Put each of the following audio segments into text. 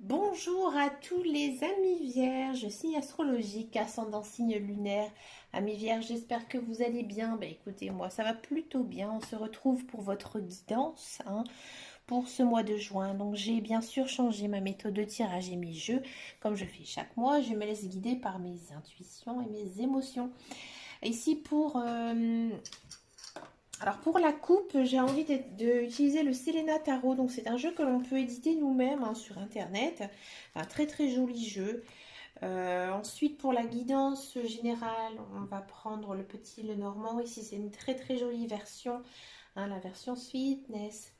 Bonjour à tous les amis vierges, signe astrologique, ascendant signe lunaire. Amis vierges, j'espère que vous allez bien. Écoutez, moi ça va plutôt bien. On se retrouve pour votre guidance pour ce mois de juin. Donc j'ai bien sûr changé ma méthode de tirage et mes jeux. Comme je fais chaque mois, je me laisse guider par mes intuitions et mes émotions. Ici alors pour la coupe, j'ai envie d'utiliser le Selena Tarot. Donc c'est un jeu que l'on peut éditer nous-mêmes sur internet. Un très très joli jeu. Ensuite pour la guidance générale, on va prendre le petit Lenormand. Ici c'est une très très jolie version, la version Sweetness.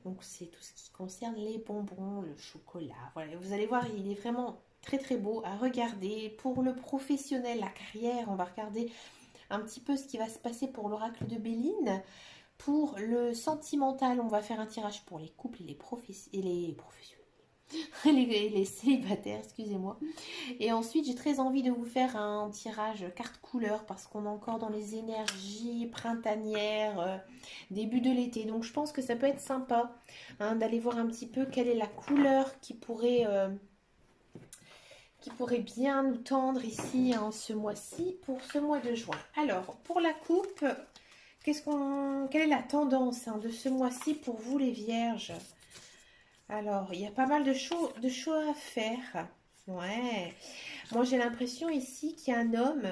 Donc c'est tout ce qui concerne les bonbons, le chocolat. Voilà, vous allez voir, il est vraiment très très beau à regarder. Pour le professionnel, la carrière, on va regarder un petit peu ce qui va se passer pour l'oracle de Béline. Pour le sentimental, on va faire un tirage pour les couples et les professionnels. Les célibataires, excusez-moi. Et ensuite, j'ai très envie de vous faire un tirage carte couleur parce qu'on est encore dans les énergies printanières, début de l'été. Donc, je pense que ça peut être sympa d'aller voir un petit peu quelle est la couleur qui pourrait bien nous tendre ici ce mois-ci pour ce mois de juin. Alors, pour la coupe, quelle est la tendance de ce mois-ci pour vous les vierges? Alors, il y a pas mal de choses à faire. Ouais. Moi, j'ai l'impression ici qu'il y a un homme.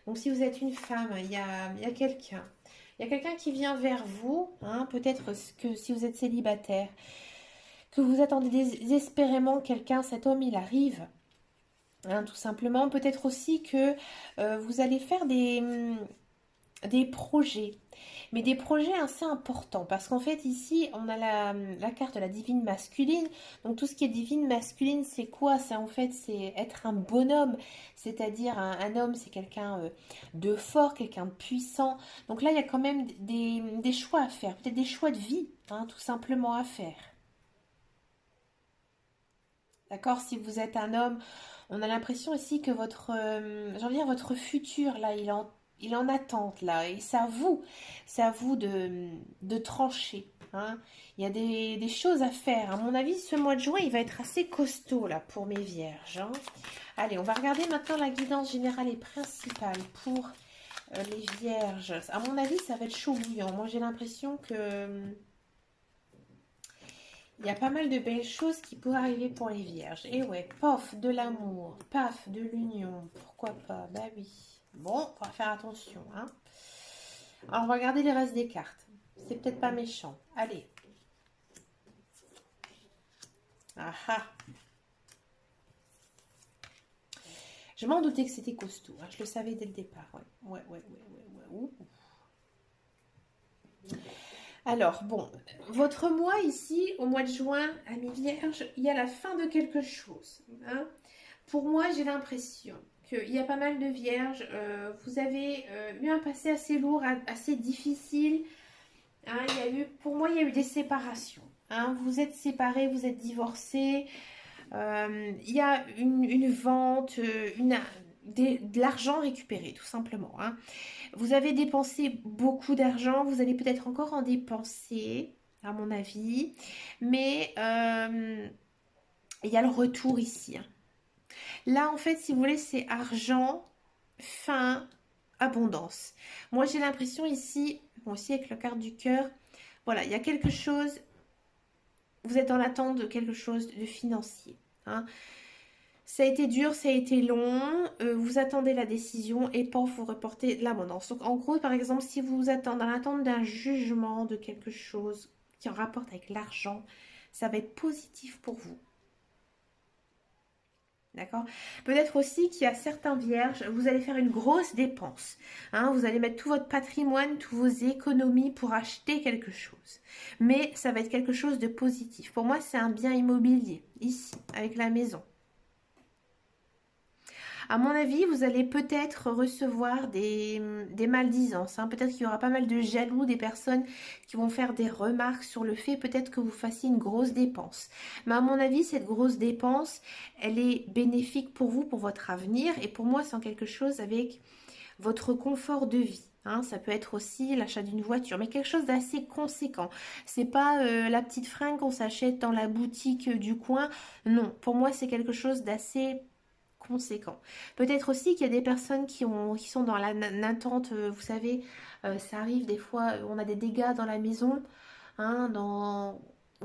Donc, si vous êtes une femme, il y a quelqu'un. Il y a quelqu'un qui vient vers vous. Peut-être que si vous êtes célibataire, que vous attendez désespérément quelqu'un, cet homme, il arrive. Tout simplement. Peut-être aussi que vous allez faire des projets, mais des projets assez importants, parce qu'en fait ici on a la carte de la divine masculine. Donc tout ce qui est divine masculine, c'est quoi? C'est être un bonhomme, c'est-à-dire un homme, c'est quelqu'un de fort, quelqu'un de puissant. Donc là il y a quand même des choix à faire, peut-être des choix de vie, tout simplement à faire. D'accord? Si vous êtes un homme, on a l'impression ici que j'ai envie de dire votre futur, là, il est en attente, là. Et c'est à vous de trancher. Il y a des choses à faire. À mon avis, ce mois de juin, il va être assez costaud, là, pour mes vierges. Allez, on va regarder maintenant la guidance générale et principale pour les vierges. À mon avis, ça va être chaud bouillant. Moi, j'ai l'impression que il y a pas mal de belles choses qui pourraient arriver pour les vierges. Et ouais, paf, de l'amour, paf, de l'union. Pourquoi pas? Bah oui. Bon, on va faire attention. Alors, on va regarder les restes des cartes. C'est peut-être pas méchant. Allez. Ah ah. Je m'en doutais que c'était costaud. Je le savais dès le départ. Ouais, ouais, ouais, ouais, ouais, ouais. Ouh. Alors, bon, votre mois ici, au mois de juin, amis vierges, il y a la fin de quelque chose. Pour moi, j'ai l'impression qu'il y a pas mal de vierges. Vous avez eu un passé assez lourd, assez difficile. Pour moi, il y a eu des séparations. Vous êtes séparés, vous êtes divorcés. Il y a une vente, de l'argent récupéré, tout simplement. Vous avez dépensé beaucoup d'argent, vous allez peut-être encore en dépenser, à mon avis. Mais il y a le retour ici. Là, en fait, si vous voulez, c'est argent, faim, abondance. Moi, j'ai l'impression ici, moi aussi avec la carte du cœur, voilà, il y a quelque chose, vous êtes dans l'attente de quelque chose de financier. Ça a été dur, ça a été long, vous attendez la décision et pas vous reportez l'abondance. Donc en gros, par exemple, si vous êtes dans l'attente d'un jugement, de quelque chose qui en rapporte avec l'argent, ça va être positif pour vous. D'accord? Peut-être aussi qu'il y a certains vierges, vous allez faire une grosse dépense. Vous allez mettre tout votre patrimoine, toutes vos économies pour acheter quelque chose. Mais ça va être quelque chose de positif. Pour moi, c'est un bien immobilier, ici, avec la maison. À mon avis, vous allez peut-être recevoir des maldisances. Peut-être qu'il y aura pas mal de jaloux, des personnes qui vont faire des remarques sur le fait peut-être que vous fassiez une grosse dépense. Mais à mon avis, cette grosse dépense, elle est bénéfique pour vous, pour votre avenir. Et pour moi, c'est en quelque chose avec votre confort de vie. Hein, ça peut être aussi l'achat d'une voiture, mais quelque chose d'assez conséquent. C'est pas la petite fringue qu'on s'achète dans la boutique du coin. Non, pour moi, c'est quelque chose d'assez conséquent. Peut-être aussi qu'il y a des personnes qui sont dans l'attente, vous savez, ça arrive des fois, on a des dégâts dans la maison, hein,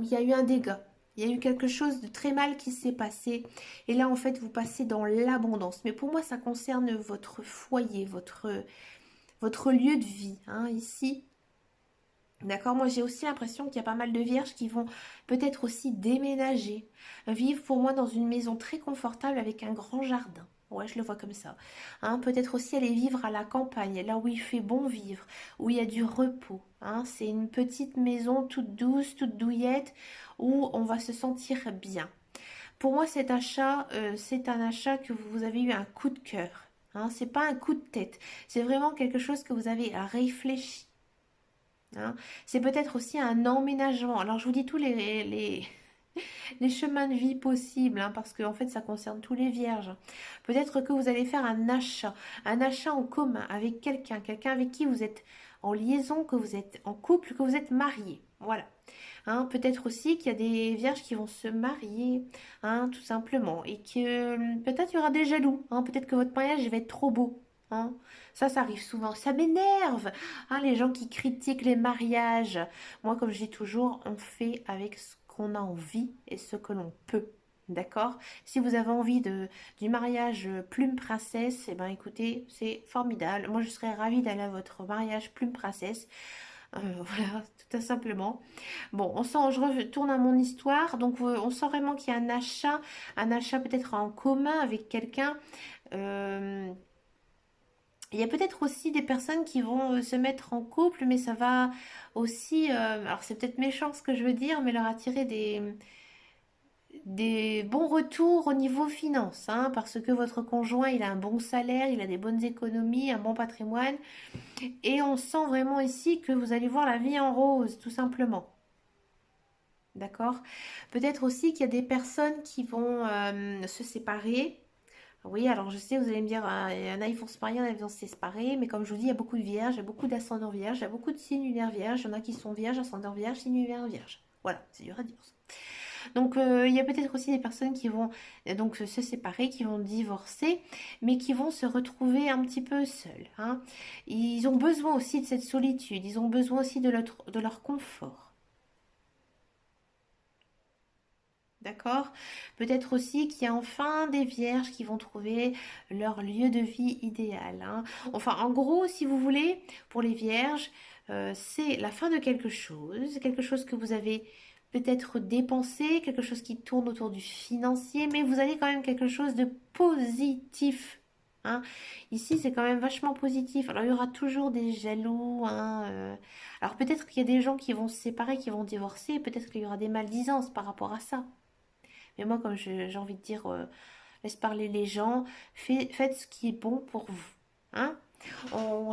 il y a eu un dégât. Il y a eu quelque chose de très mal qui s'est passé. Et là, en fait, vous passez dans l'abondance. Mais pour moi, ça concerne votre foyer, votre lieu de vie, hein, ici. D'accord, moi j'ai aussi l'impression qu'il y a pas mal de vierges qui vont peut-être aussi déménager, vivre pour moi dans une maison très confortable avec un grand jardin. Ouais, je le vois comme ça. Hein, peut-être aussi aller vivre à la campagne, là où il fait bon vivre, où il y a du repos. Hein. C'est une petite maison toute douce, toute douillette, où on va se sentir bien. Pour moi, c'est un achat que vous avez eu un coup de cœur. Hein. C'est pas un coup de tête. C'est vraiment quelque chose que vous avez réfléchi. Hein. C'est peut-être aussi un emménagement. Alors, je vous dis tous les chemins de vie possibles, hein, parce qu'en fait, ça concerne tous les vierges. Peut-être que vous allez faire un achat en commun avec quelqu'un, quelqu'un avec qui vous êtes en liaison, que vous êtes en couple, que vous êtes marié. Voilà. Hein, peut-être aussi qu'il y a des vierges qui vont se marier, hein, tout simplement, et que peut-être il y aura des jaloux. Hein, peut-être que votre mariage va être trop beau. Hein. Ça arrive souvent. Ça m'énerve. Hein, les gens qui critiquent les mariages. Moi, comme je dis toujours, on fait avec ce qu'on a envie et ce que l'on peut. D'accord? Si vous avez envie du mariage plume princesse, eh ben écoutez, c'est formidable. Moi, je serais ravie d'aller à votre mariage plume princesse. Voilà, tout simplement. Bon, je retourne à mon histoire. Donc, on sent vraiment qu'il y a un achat peut-être en commun avec quelqu'un. Euh, il y a peut-être aussi des personnes qui vont se mettre en couple, mais ça va aussi, alors c'est peut-être méchant ce que je veux dire, mais leur attirer des bons retours au niveau finance, hein, parce que votre conjoint, il a un bon salaire, il a des bonnes économies, un bon patrimoine, et on sent vraiment ici que vous allez voir la vie en rose, tout simplement. D'accord? Peut-être aussi qu'il y a des personnes qui vont se séparer. Oui, alors je sais, vous allez me dire, ah, il y en a, ils vont se marier, il y en a, ils vont se séparer, mais comme je vous dis, il y a beaucoup de vierges, il y a beaucoup d'ascendants vierges, il y a beaucoup de signes lunaires vierges, il y en a qui sont vierges, ascendants vierges, signes lunaires vierges. Voilà, c'est dur à dire. Donc, il y a peut-être aussi des personnes qui vont donc se séparer, qui vont divorcer, mais qui vont se retrouver un petit peu seuls. Hein. Ils ont besoin aussi de cette solitude, ils ont besoin aussi de leur confort. D'accord? Peut-être aussi qu'il y a enfin des vierges qui vont trouver leur lieu de vie idéal. Hein. Enfin, en gros, si vous voulez, pour les vierges, c'est la fin de quelque chose que vous avez peut-être dépensé, quelque chose qui tourne autour du financier, mais vous avez quand même quelque chose de positif. Hein. Ici, c'est quand même vachement positif. Alors, il y aura toujours des jaloux. Hein, alors, peut-être qu'il y a des gens qui vont se séparer, qui vont divorcer, peut-être qu'il y aura des maldisances par rapport à ça. Mais moi, comme j'ai envie de dire, laisse parler les gens, faites ce qui est bon pour vous. Hein.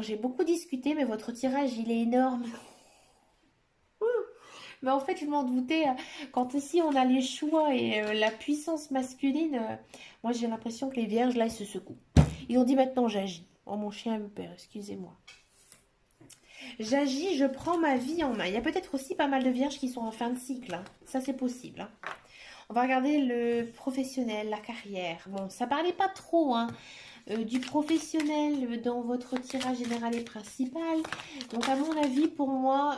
J'ai beaucoup discuté, mais votre tirage, il est énorme. Mais en fait, je m'en doutais. Quand ici, on a les choix et la puissance masculine, moi, j'ai l'impression que les vierges, là, ils se secouent. Ils ont dit maintenant, j'agis. Oh, mon chien me perd, excusez-moi. J'agis, je prends ma vie en main. Il y a peut-être aussi pas mal de vierges qui sont en fin de cycle. Hein. Ça, c'est possible. Hein. On va regarder le professionnel, la carrière. Bon, ça parlait pas trop hein, du professionnel dans votre tirage général et principal. Donc, à mon avis, pour moi,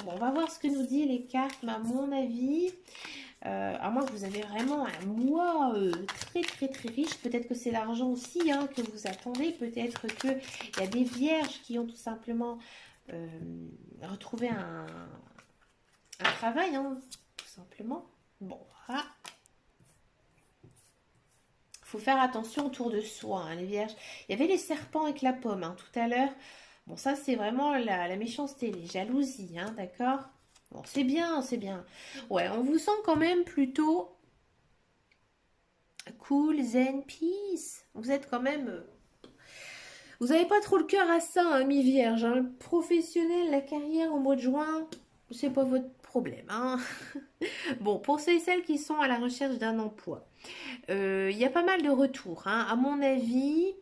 bon, on va voir ce que nous disent les cartes. Mais à mon avis, à moins que vous avez vraiment un mois très, très, très riche. Peut-être que c'est l'argent aussi hein, que vous attendez. Peut-être qu'il y a des vierges qui ont tout simplement retrouvé un travail, hein, tout simplement. Bon, voilà. Il faut faire attention autour de soi, hein, les vierges. Il y avait les serpents avec la pomme hein, tout à l'heure. Bon, ça, c'est vraiment la méchanceté, les jalousies, hein, d'accord? Bon, c'est bien, c'est bien. Ouais, on vous sent quand même plutôt cool, zen, peace. Vous êtes quand même... vous n'avez pas trop le cœur à ça, hein, mi-vierge. Hein. Le professionnel, la carrière au mois de juin, c'est pas votre problème. Hein. Bon, pour ceux et celles qui sont à la recherche d'un emploi, il y a pas mal de retours. Hein. À mon avis,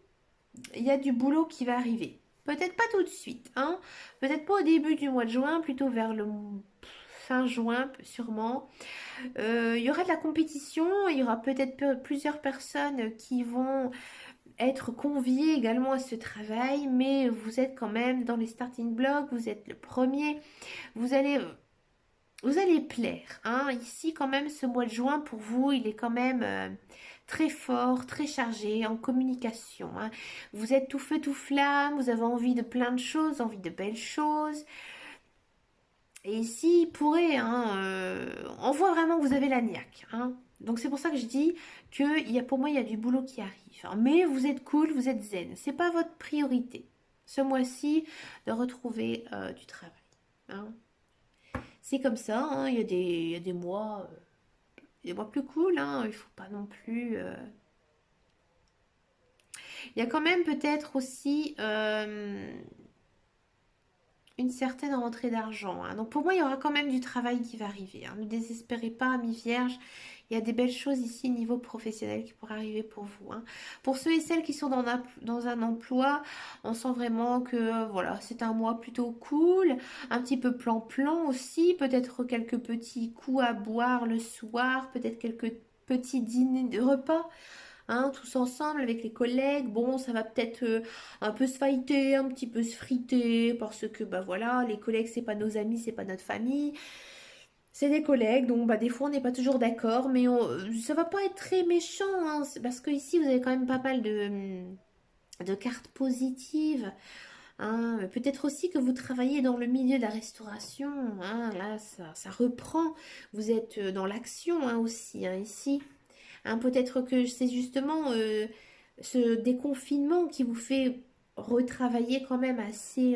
il y a du boulot qui va arriver. Peut-être pas tout de suite, hein. Peut-être pas au début du mois de juin, plutôt vers le fin juin, sûrement. Il y aura de la compétition, il y aura peut-être plusieurs personnes qui vont être conviées également à ce travail, mais vous êtes quand même dans les starting blocks, vous êtes le premier, vous allez, vous allez plaire, hein. Ici, quand même, ce mois de juin, pour vous, il est quand même très fort, très chargé en communication, hein. Vous êtes tout feu, tout flamme, vous avez envie de plein de choses, envie de belles choses. Et ici, il pourrait, hein, on voit vraiment que vous avez la niaque, hein. Donc c'est pour ça que je dis que pour moi, il y a du boulot qui arrive, hein. Mais vous êtes cool, vous êtes zen. C'est pas votre priorité, ce mois-ci, de retrouver du travail, hein. C'est comme ça, hein. Il y a des mois plus cool, hein. Il faut pas non plus... Il y a quand même peut-être aussi une certaine rentrée d'argent, hein. Donc pour moi, il y aura quand même du travail qui va arriver, hein. Ne désespérez pas, amis vierges. Il y a des belles choses ici niveau professionnel qui pourraient arriver pour vous, hein. Pour ceux et celles qui sont dans un emploi, on sent vraiment que voilà, c'est un mois plutôt cool, un petit peu plan-plan aussi, peut-être quelques petits coups à boire le soir, peut-être quelques petits dîners de repas, hein, tous ensemble avec les collègues. Bon, ça va peut-être un peu se fighter, un petit peu se friter, parce que bah voilà, les collègues, c'est pas nos amis, c'est pas notre famille. C'est des collègues, donc bah des fois on n'est pas toujours d'accord, mais ça va pas être très méchant, hein, parce que ici vous avez quand même pas mal de cartes positives, hein. Peut-être aussi que vous travaillez dans le milieu de la restauration, hein. Là ça reprend. Vous êtes dans l'action, hein, aussi, hein, ici. Hein, peut-être que c'est justement ce déconfinement qui vous fait retravailler quand même assez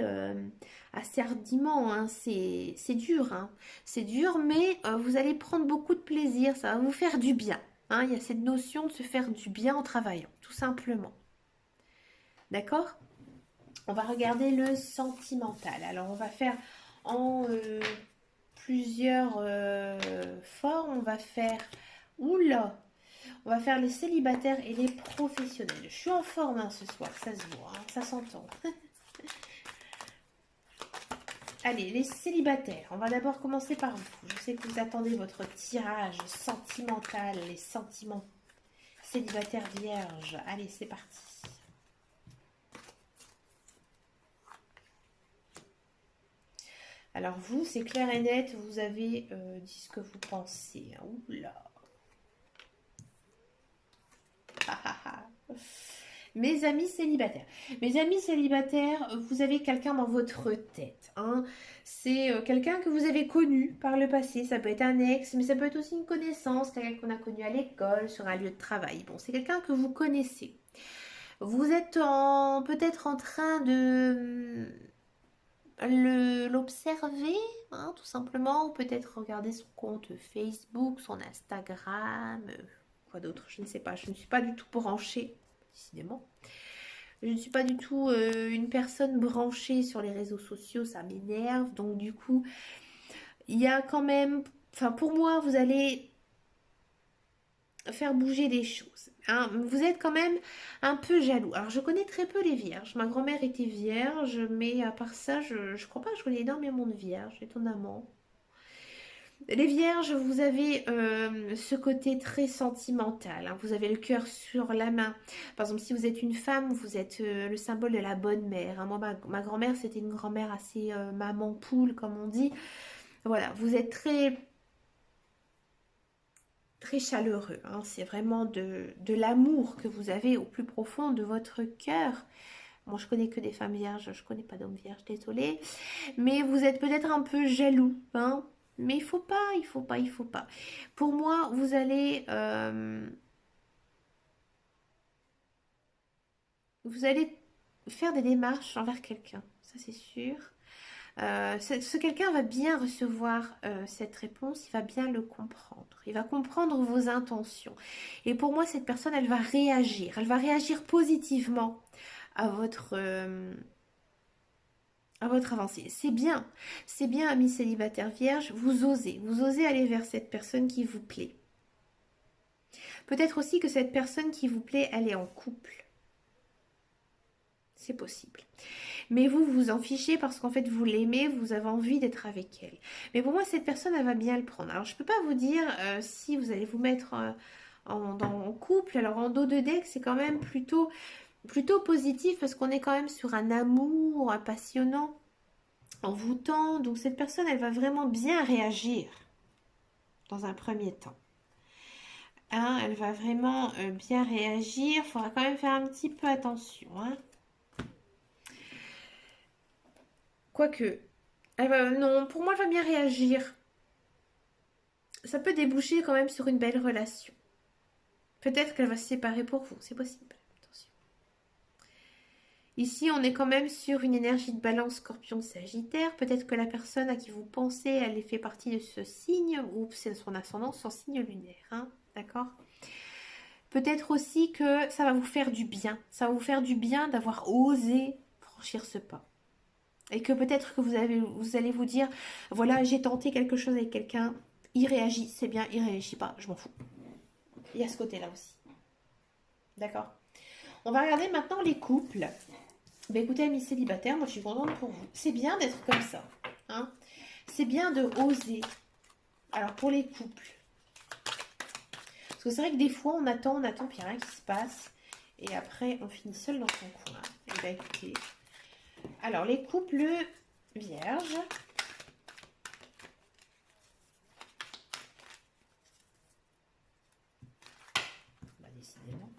hardiment, hein. C'est dur, hein. C'est dur, mais vous allez prendre beaucoup de plaisir. Ça va vous faire du bien, hein. Il y a cette notion de se faire du bien en travaillant, tout simplement. D'accord? On va regarder le sentimental. Alors, on va faire en plusieurs formes. On va faire... Oula! On va faire les célibataires et les professionnels. Je suis en forme, hein, ce soir, ça se voit, hein, ça s'entend. Allez, les célibataires. On va d'abord commencer par vous. Je sais que vous attendez votre tirage sentimental, les sentiments célibataires vierges. Allez, c'est parti. Alors vous, c'est clair et net, vous avez dit ce que vous pensez, hein. Oula. Ah, ah, ah. Mes amis célibataires. Mes amis célibataires, vous avez quelqu'un dans votre tête, hein. C'est quelqu'un que vous avez connu par le passé. Ça peut être un ex, mais ça peut être aussi une connaissance, quelqu'un qu'on a connu à l'école, sur un lieu de travail. Bon, c'est quelqu'un que vous connaissez. Vous êtes peut-être en train de l'observer, hein, tout simplement, ou peut-être regarder son compte Facebook, son Instagram, quoi d'autre, je ne sais pas. Je ne suis pas du tout branchée, décidément. Je ne suis pas du tout une personne branchée sur les réseaux sociaux, ça m'énerve. Donc du coup, il y a quand même... Enfin, pour moi, vous allez faire bouger des choses, hein. Vous êtes quand même un peu jaloux. Alors, je connais très peu les vierges. Ma grand-mère était vierge, mais à part ça, je crois pas que je connais énormément de vierges, étonnamment. Les vierges, vous avez ce côté très sentimental, hein. Vous avez le cœur sur la main. Par exemple, si vous êtes une femme, vous êtes le symbole de la bonne mère, hein. Moi, ma grand-mère, c'était une grand-mère assez maman poule, comme on dit. Voilà, vous êtes très chaleureux, hein. C'est vraiment de l'amour que vous avez au plus profond de votre cœur. Bon, je connais que des femmes vierges, je connais pas d'hommes vierges, désolée. Mais vous êtes peut-être un peu jaloux, hein. Mais il faut pas, il faut pas, il faut pas. Pour moi, vous allez faire des démarches envers quelqu'un, ça c'est sûr. Ce quelqu'un va bien recevoir cette réponse, il va bien le comprendre. Il va comprendre vos intentions. Et pour moi, cette personne, elle va réagir. Elle va réagir positivement à à votre avancée. C'est bien, amis célibataires vierges, vous osez aller vers cette personne qui vous plaît. Peut-être aussi que cette personne qui vous plaît, elle est en couple. C'est possible. Mais vous vous en fichez parce qu'en fait, vous l'aimez, vous avez envie d'être avec elle. Mais pour moi, cette personne, elle va bien le prendre. Alors, je ne peux pas vous dire si vous allez vous mettre en couple. Alors, en dos de deck, c'est quand même plutôt positif parce qu'on est quand même sur un amour passionnant, envoûtant. Donc, cette personne, elle va vraiment bien réagir dans un premier temps. Hein, elle va vraiment bien réagir. Il faudra quand même faire un petit peu attention. Hein. Quoique, non, pour moi, elle va bien réagir. Ça peut déboucher quand même sur une belle relation. Peut-être qu'elle va se séparer pour vous, c'est possible. Attention. Ici, on est quand même sur une énergie de balance scorpion-sagittaire. Peut-être que la personne à qui vous pensez, elle fait partie de ce signe, ou c'est son ascendant, son signe lunaire. Hein, d'accord. Peut-être aussi que ça va vous faire du bien. Ça va vous faire du bien d'avoir osé franchir ce pas. Et que peut-être que vous allez vous dire, voilà, j'ai tenté quelque chose avec quelqu'un, il réagit, c'est bien, il réagit pas, je m'en fous. Il y a ce côté-là aussi. D'accord. On va regarder maintenant les couples. Ben écoutez, amis célibataires, moi je suis contente pour vous. C'est bien d'être comme ça. Hein. C'est bien de oser. Alors pour les couples. Parce que c'est vrai que des fois on attend, puis il n'y a rien qui se passe. Et après on finit seul dans son coin. Et ben écoutez. Alors les couples vierges. Bah, décidément.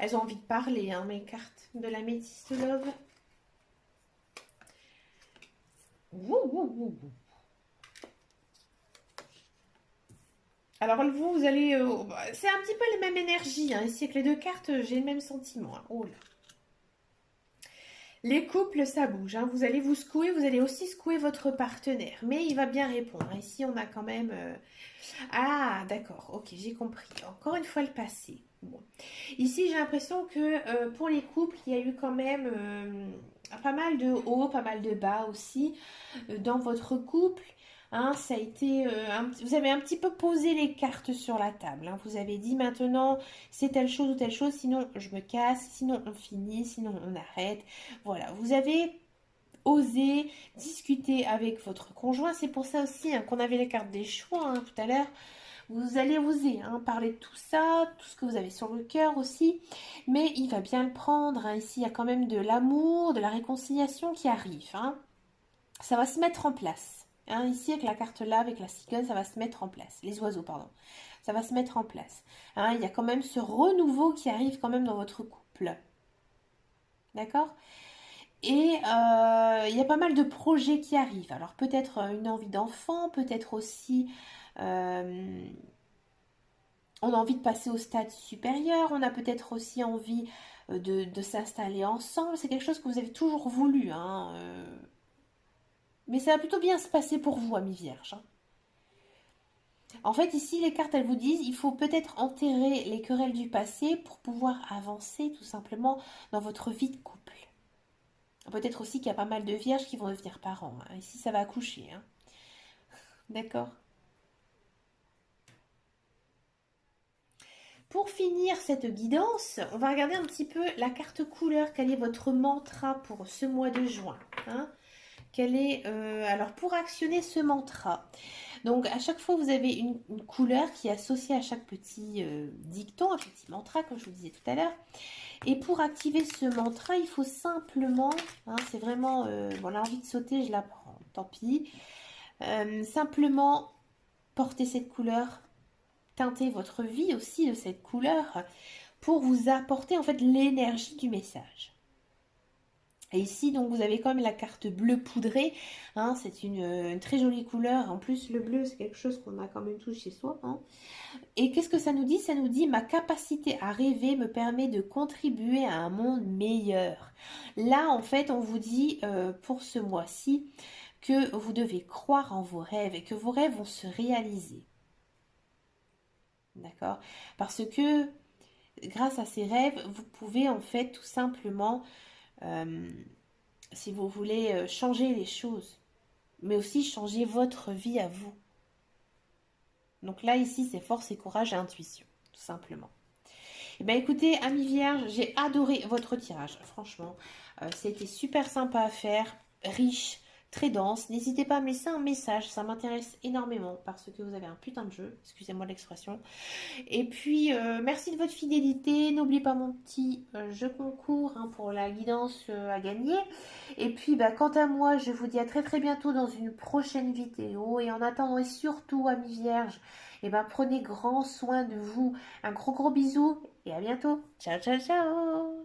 Elles ont envie de parler, hein, mes cartes de la Métis Love. Alors vous allez... c'est un petit peu les mêmes énergies. Hein. Ici avec les deux cartes, j'ai le même sentiment. Hein. Oh là. Les couples, ça bouge. Hein. Vous allez vous secouer, vous allez aussi secouer votre partenaire. Mais il va bien répondre. Ici, on a quand même... Ah, d'accord. Ok, j'ai compris. Encore une fois, le passé. Bon. Ici, j'ai l'impression que pour les couples, il y a eu quand même pas mal de hauts, pas mal de bas aussi dans votre couple. Hein, ça a été, vous avez un petit peu posé les cartes sur la table. Hein. Vous avez dit maintenant c'est telle chose ou telle chose, sinon je me casse, sinon on finit, sinon on arrête. Voilà, vous avez osé discuter avec votre conjoint. C'est pour ça aussi hein, qu'on avait les cartes des choix hein, tout à l'heure. Vous allez oser hein, parler de tout ça, tout ce que vous avez sur le cœur aussi. Mais il va bien le prendre. Hein. Ici, il y a quand même de l'amour, de la réconciliation qui arrive. Hein. Ça va se mettre en place. Hein, ici, avec la carte là, avec la cigogne, ça va se mettre en place. Les oiseaux, pardon. Ça va se mettre en place. Hein, il y a quand même ce renouveau qui arrive quand même dans votre couple. D'accord? Et il y a pas mal de projets qui arrivent. Alors peut-être une envie d'enfant, peut-être aussi on a envie de passer au stade supérieur, on a peut-être aussi envie de s'installer ensemble. C'est quelque chose que vous avez toujours voulu. Hein, mais ça va plutôt bien se passer pour vous, amis vierges. Hein. En fait, ici, les cartes, elles vous disent, il faut peut-être enterrer les querelles du passé pour pouvoir avancer tout simplement dans votre vie de couple. Peut-être aussi qu'il y a pas mal de vierges qui vont devenir parents. Hein. Ici, ça va accoucher. Hein. D'accord. Pour finir cette guidance, on va regarder un petit peu la carte couleur. Quel est votre mantra pour ce mois de juin hein. Quel est, alors, pour actionner ce mantra, donc à chaque fois, vous avez une couleur qui est associée à chaque petit dicton, un petit mantra, comme je vous disais tout à l'heure. Et pour activer ce mantra, il faut simplement, hein, c'est vraiment, bon, là, envie de sauter, je la prends, tant pis. Simplement porter cette couleur, teinter votre vie aussi de cette couleur pour vous apporter en fait l'énergie du message. Et ici, donc, vous avez quand même la carte bleu poudré. Hein, c'est une très jolie couleur. En plus, le bleu, c'est quelque chose qu'on a quand même tous chez soi. Hein. Et qu'est-ce que ça nous dit? Ça nous dit, ma capacité à rêver me permet de contribuer à un monde meilleur. Là, en fait, on vous dit, pour ce mois-ci, que vous devez croire en vos rêves et que vos rêves vont se réaliser. D'accord? Parce que, grâce à ces rêves, vous pouvez, en fait, tout simplement... si vous voulez changer les choses, mais aussi changer votre vie à vous. Donc là, ici, c'est force et courage et intuition, tout simplement. Eh ben, écoutez, amis vierges, j'ai adoré votre tirage. Franchement, c'était super sympa à faire, riche, très dense. N'hésitez pas à me laisser un message, ça m'intéresse énormément parce que vous avez un putain de jeu, excusez-moi l'expression. Et puis, merci de votre fidélité. N'oubliez pas mon petit jeu concours hein, pour la guidance à gagner. Et puis, bah, quant à moi, je vous dis à très très bientôt dans une prochaine vidéo. Et en attendant, et surtout, amis vierges, et ben, prenez grand soin de vous. Un gros gros bisou et à bientôt. Ciao, ciao, ciao.